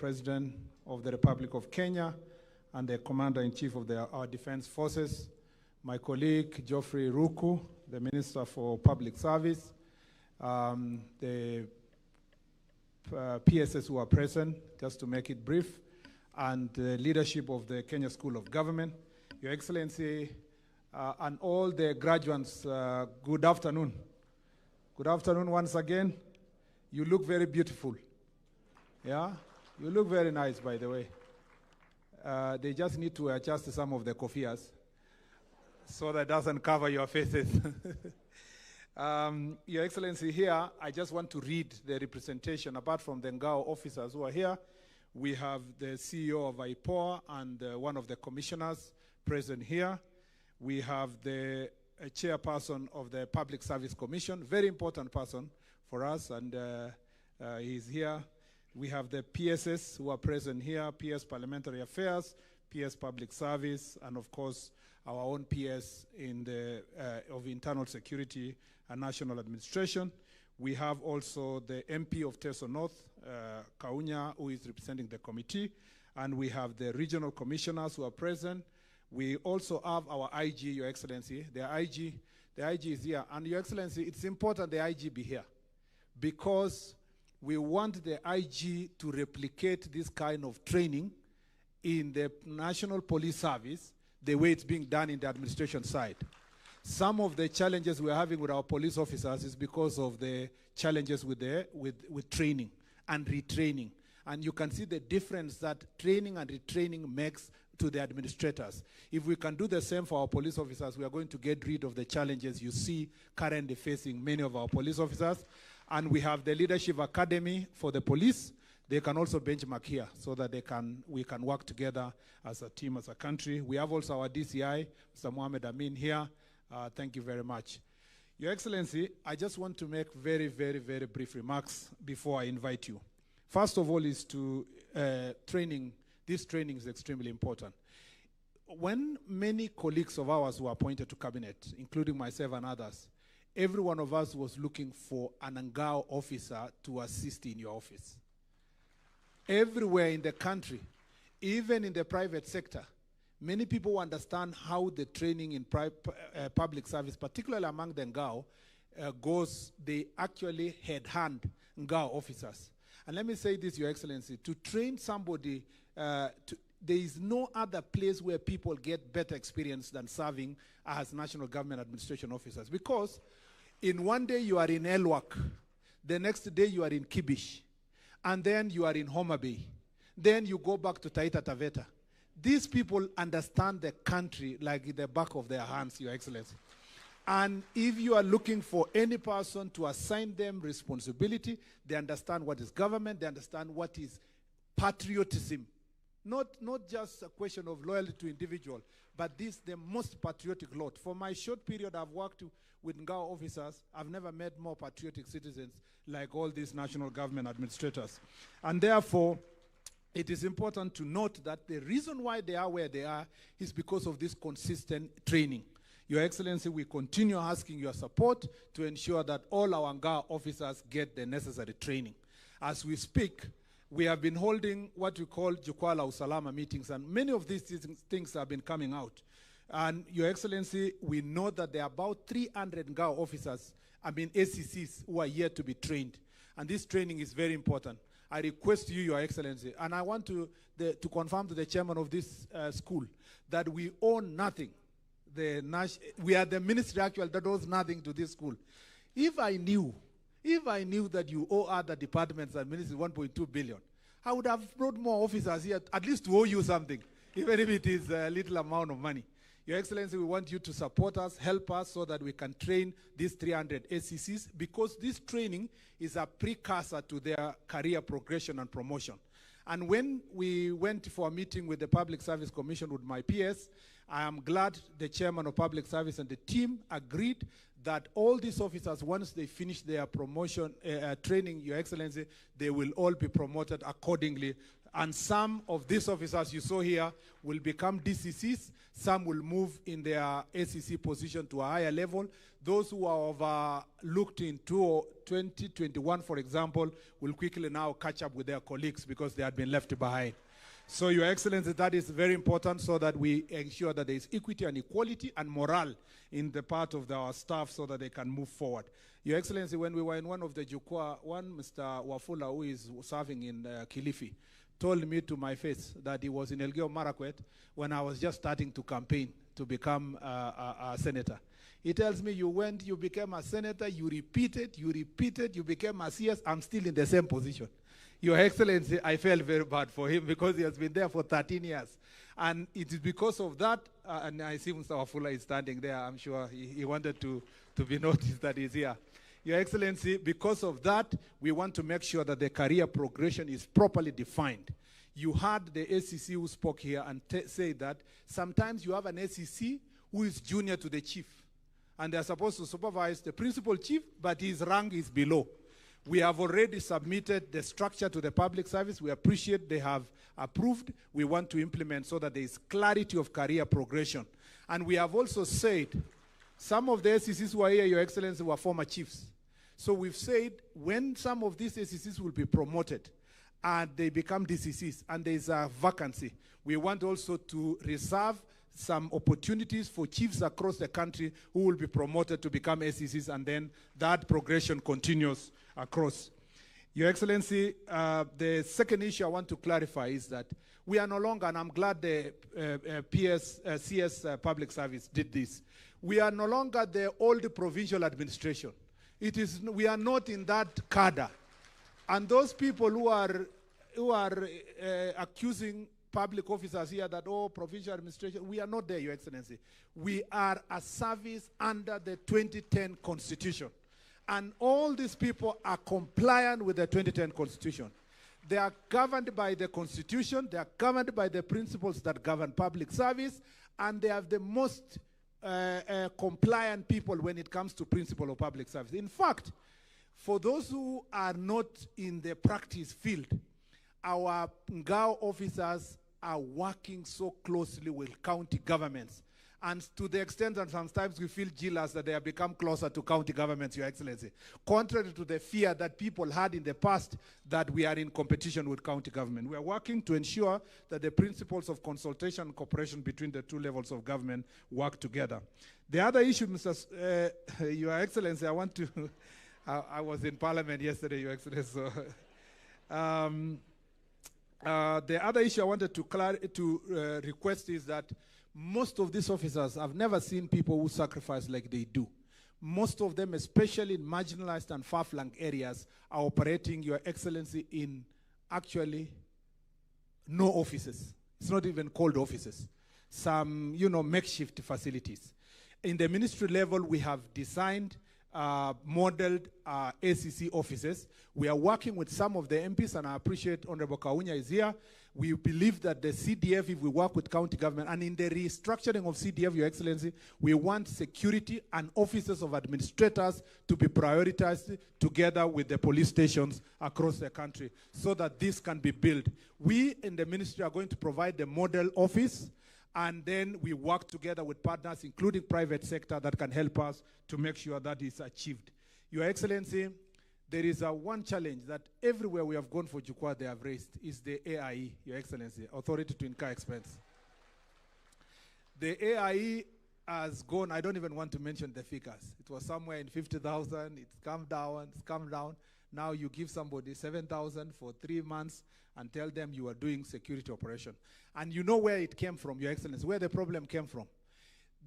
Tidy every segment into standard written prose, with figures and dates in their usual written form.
President of the Republic of Kenya and the Commander-in-Chief of our Defense Forces, my colleague Geoffrey Ruku, the Minister for Public Service, the PSS who are present, just to make it brief, and the leadership of the Kenya School of Government, Your Excellency, and all the graduates, good afternoon. Good afternoon once again. You look very beautiful. Yeah? You look very nice, by the way. They just need to adjust some of the kofias so that it doesn't cover your faces. Your Excellency, here, I just want to read the representation. Apart from the Ngao officers who are here, we have the CEO of IPOA and one of the commissioners present here. We have the chairperson of the Public Service Commission, very important person for us, and he's here. We have the PSS who are present here, PS Parliamentary Affairs, PS Public Service, and of course, our own PS in the, of Internal Security and National Administration. We have also the MP of Teso North, Kaunya, who is representing the committee, and we have the regional commissioners who are present. We also have our IG, Your Excellency. The IG is here. And Your Excellency, it's important the IG be here because we want the IG to replicate this kind of training in the National Police Service the way it's being done in the administration side. Some of the challenges we're having with our police officers is because of the challenges with training and retraining. And you can see the difference that training and retraining makes to the administrators. If we can do the same for our police officers, we are going to get rid of the challenges you see currently facing many of our police officers. And we have the Leadership Academy for the police. They can also benchmark here so that we can work together as a team, as a country. We have also our DCI, Mr. Mohamed Amin here. Thank you very much. Your Excellency, I just want to make very, very, very brief remarks before I invite you. First of all is to training. This training is extremely important. When many colleagues of ours were appointed to cabinet, including myself and others, every one of us was looking for an Ngao officer to assist in your office. Everywhere in the country, even in the private sector, many people understand how the training in public service, particularly among the Ngao, goes. They actually headhunt Ngao officers. And let me say this, Your Excellency, to train somebody, there is no other place where people get better experience than serving as National Government Administration officers. Because in one day you are in Elwak, the next day you are in Kibish, and then you are in Homa Bay. Then you go back to Taita Taveta. These people understand the country like the back of their hands, Your Excellency. And if you are looking for any person to assign them responsibility, they understand what is government, they understand what is patriotism. Not just a question of loyalty to individual, but this the most patriotic lot. For my short period I've worked with Ngao officers, I've never met more patriotic citizens like all these national government administrators. And therefore, it is important to note that the reason why they are where they are is because of this consistent training. Your Excellency, we continue asking your support to ensure that all our Ngao officers get the necessary training. As we speak, we have been holding what we call Jukwaa la Usalama meetings, and many of these things have been coming out. And Your Excellency, we know that there are about 300 Ngao officers, ACCs, who are yet to be trained. And this training is very important. I request you, Your Excellency, and I want to confirm to the chairman of this school that we own nothing. We are the ministry actually that owes nothing to this school. If I knew that you owe other departments and ministries 1.2 billion, I would have brought more officers here, at least to owe you something, even if it is a little amount of money. Your Excellency, we want you to support us, help us so that we can train these 300 ACCs, because this training is a precursor to their career progression and promotion. And when we went for a meeting with the Public Service Commission with my PS, I am glad the chairman of Public Service and the team agreed that all these officers, once they finish their promotion training, Your Excellency, they will all be promoted accordingly And some of these officers you saw here will become DCCs. Some will move in their ACC position to a higher level. Those who are overlooked in 2021, for example, will quickly now catch up with their colleagues because they had been left behind. So, Your Excellency, that is very important so that we ensure that there is equity and equality and morale in the part of our staff so that they can move forward. Your Excellency, when we were in one of the Jukwa, Mr. Wafula, who is serving in Kilifi, told me to my face that he was in Elgeyo Marakwet when I was just starting to campaign to become a senator. He tells me, you went, you became a senator, you repeated, you became a CS, I'm still in the same position. Your Excellency, I felt very bad for him because he has been there for 13 years. And it is because of that, and I see Mr. Wafula is standing there, I'm sure he wanted to be noticed that he's here. Your Excellency, because of that, we want to make sure that the career progression is properly defined. You heard the ACC who spoke here and say that sometimes you have an ACC who is junior to the chief, and they're supposed to supervise the principal chief, but his rank is below. We have already submitted the structure to the public service. We appreciate they have approved. We want to implement so that there is clarity of career progression. And we have also said, some of the ACCs who are here, Your Excellency, were former chiefs. So we've said when some of these ACCs will be promoted and they become DCCs and there's a vacancy, we want also to reserve some opportunities for chiefs across the country who will be promoted to become ACCs, and then that progression continues across. Your Excellency, the second issue I want to clarify is that we are no longer, and I'm glad the CS Public Service did this, we are no longer the old provincial administration. We are not in that cadre. And those people who are accusing public officers here that, oh, provincial administration, we are not there, Your Excellency. We are a service under the 2010 Constitution. And all these people are compliant with the 2010 Constitution. They are governed by the Constitution, they are governed by the principles that govern public service, and they have the most compliant people when it comes to principle of public service. In fact, for those who are not in the practice field, our Ngao officers are working so closely with county governments. And to the extent that sometimes we feel jealous that they have become closer to county governments, Your Excellency. Contrary to the fear that people had in the past that we are in competition with county government. We are working to ensure that the principles of consultation and cooperation between the two levels of government work together. The other issue, Your Excellency, I want to, I was in Parliament yesterday, Your Excellency, so, the other issue I wanted to request is that most of these officers, I've never seen people who sacrifice like they do. Most of them, especially in marginalized and far-flung areas, are operating, Your Excellency, in actually no offices. It's not even called offices. Some, makeshift facilities. In the ministry level, we have designed modeled ACC offices. We are working with some of the MPs, and I appreciate Honorable Kaunya is here. We believe that the CDF, if we work with county government, and in the restructuring of CDF, Your Excellency, we want security and offices of administrators to be prioritized together with the police stations across the country so that this can be built. We in the ministry are going to provide the model office, and then we work together with partners, including private sector, that can help us to make sure that is achieved. Your Excellency, there is one challenge that everywhere we have gone for Jukwa they have raised is the AIE, Your Excellency, Authority to Incur Expense. The AIE has gone, I don't even want to mention the figures. It was somewhere in 50,000, it's come down. Now you give somebody 7,000 for 3 months and tell them you are doing security operation. And you know where it came from, Your Excellency, where the problem came from.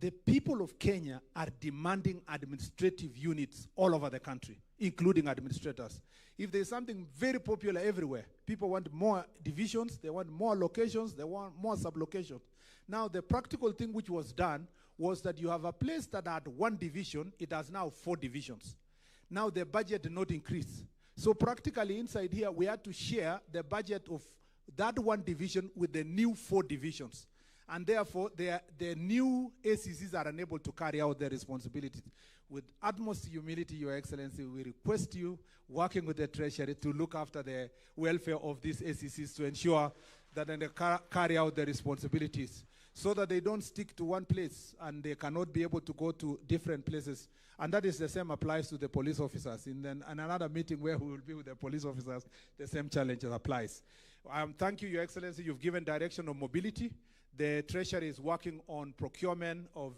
The people of Kenya are demanding administrative units all over the country, including administrators. If there's something very popular everywhere, people want more divisions, they want more locations, they want more sublocations. Now, the practical thing which was done was that you have a place that had 1 division, it has now 4 divisions. Now, the budget did not increase. So practically inside here, we had to share the budget of that 1 division with the new 4 divisions. And therefore, the new ACCs are unable to carry out their responsibilities. With utmost humility, Your Excellency, we request you, working with the Treasury, to look after the welfare of these ACCs to ensure that they carry out their responsibilities, so that they don't stick to one place and they cannot be able to go to different places. And that is the same applies to the police officers. In another meeting where we will be with the police officers, the same challenge applies. Thank you, Your Excellency. You've given direction on mobility. The Treasury is working on procurement of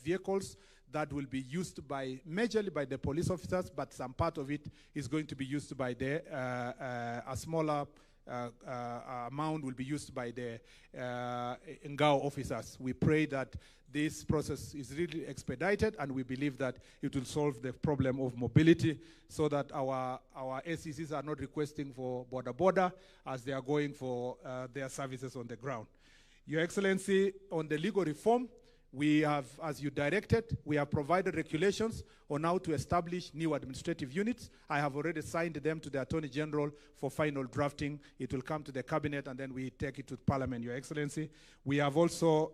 vehicles that will be used majorly by the police officers, but some part of it is going to be used by a smaller amount will be used by the Ngao officers. We pray that this process is really expedited, and we believe that it will solve the problem of mobility, so that our ACCs are not requesting for border as they are going for their services on the ground. Your Excellency, on the legal reform, we have, as you directed, we have provided regulations on how to establish new administrative units. I have already signed them to the Attorney General for final drafting. It will come to the Cabinet, and then we take it to Parliament, Your Excellency. We have also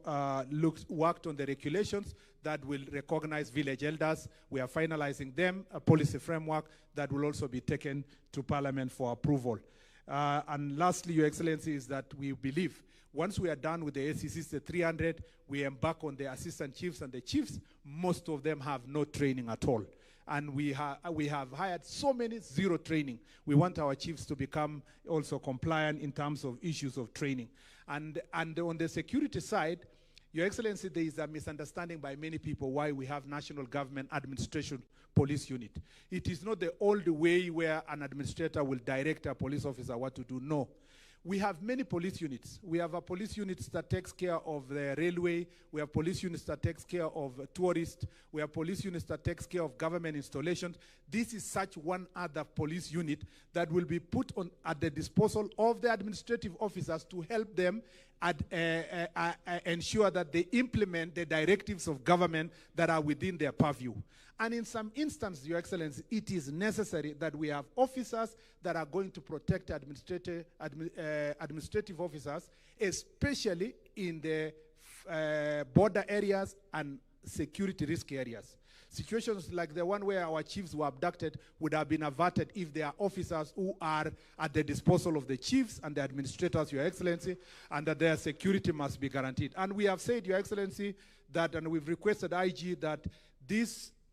worked on the regulations that will recognize village elders. We are finalizing them, a policy framework that will also be taken to Parliament for approval. And lastly, Your Excellency, is that we believe once we are done with the ACCs, the 300, we embark on the assistant chiefs and the chiefs. Most of them have no training at all. And we have hired so many zero training. We want our chiefs to become also compliant in terms of issues of training. And on the security side, Your Excellency, there is a misunderstanding by many people why we have National Government Administration Police Unit. It is not the old way where an administrator will direct a police officer what to do. No. We have many police units. We have a police unit that takes care of the railway. We have police units that takes care of tourists. We have police units that takes care of government installations. This is such one other police unit that will be put at the disposal of the administrative officers to help them ensure that they implement the directives of government that are within their purview. And in some instances, Your Excellency, it is necessary that we have officers that are going to protect administrative officers, especially in the border areas and security risk areas. Situations like the one where our chiefs were abducted would have been averted if there are officers who are at the disposal of the chiefs and the administrators, Your Excellency, and that their security must be guaranteed. And we have said, Your Excellency, that, and we've requested IG that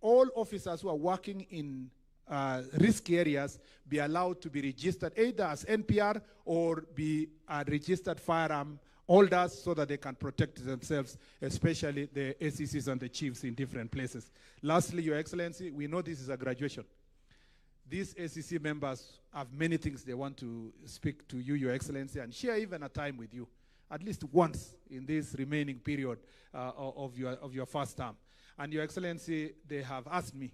all officers who are working in risk areas be allowed to be registered either as NPR or be registered firearm holders, so that they can protect themselves, especially the ACCs and the chiefs in different places. Lastly, Your Excellency, we know this is a graduation. These ACC members have many things they want to speak to you, Your Excellency, and share even a time with you, at least once in this remaining period of your first term. And Your Excellency, they have asked me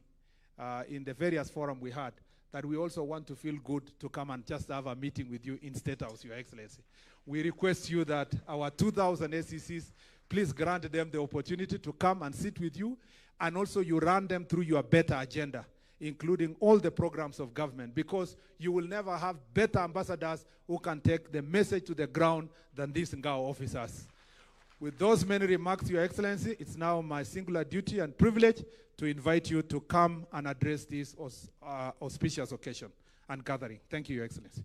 in the various forums we had that we also want to feel good to come and just have a meeting with you in State House, Your Excellency. We request you that our 2,000 ACCs, please grant them the opportunity to come and sit with you, and also you run them through your better agenda, including all the programs of government, because you will never have better ambassadors who can take the message to the ground than these Ngao officers. With those many remarks, Your Excellency, it's now my singular duty and privilege to invite you to come and address this auspicious occasion and gathering. Thank you, Your Excellency.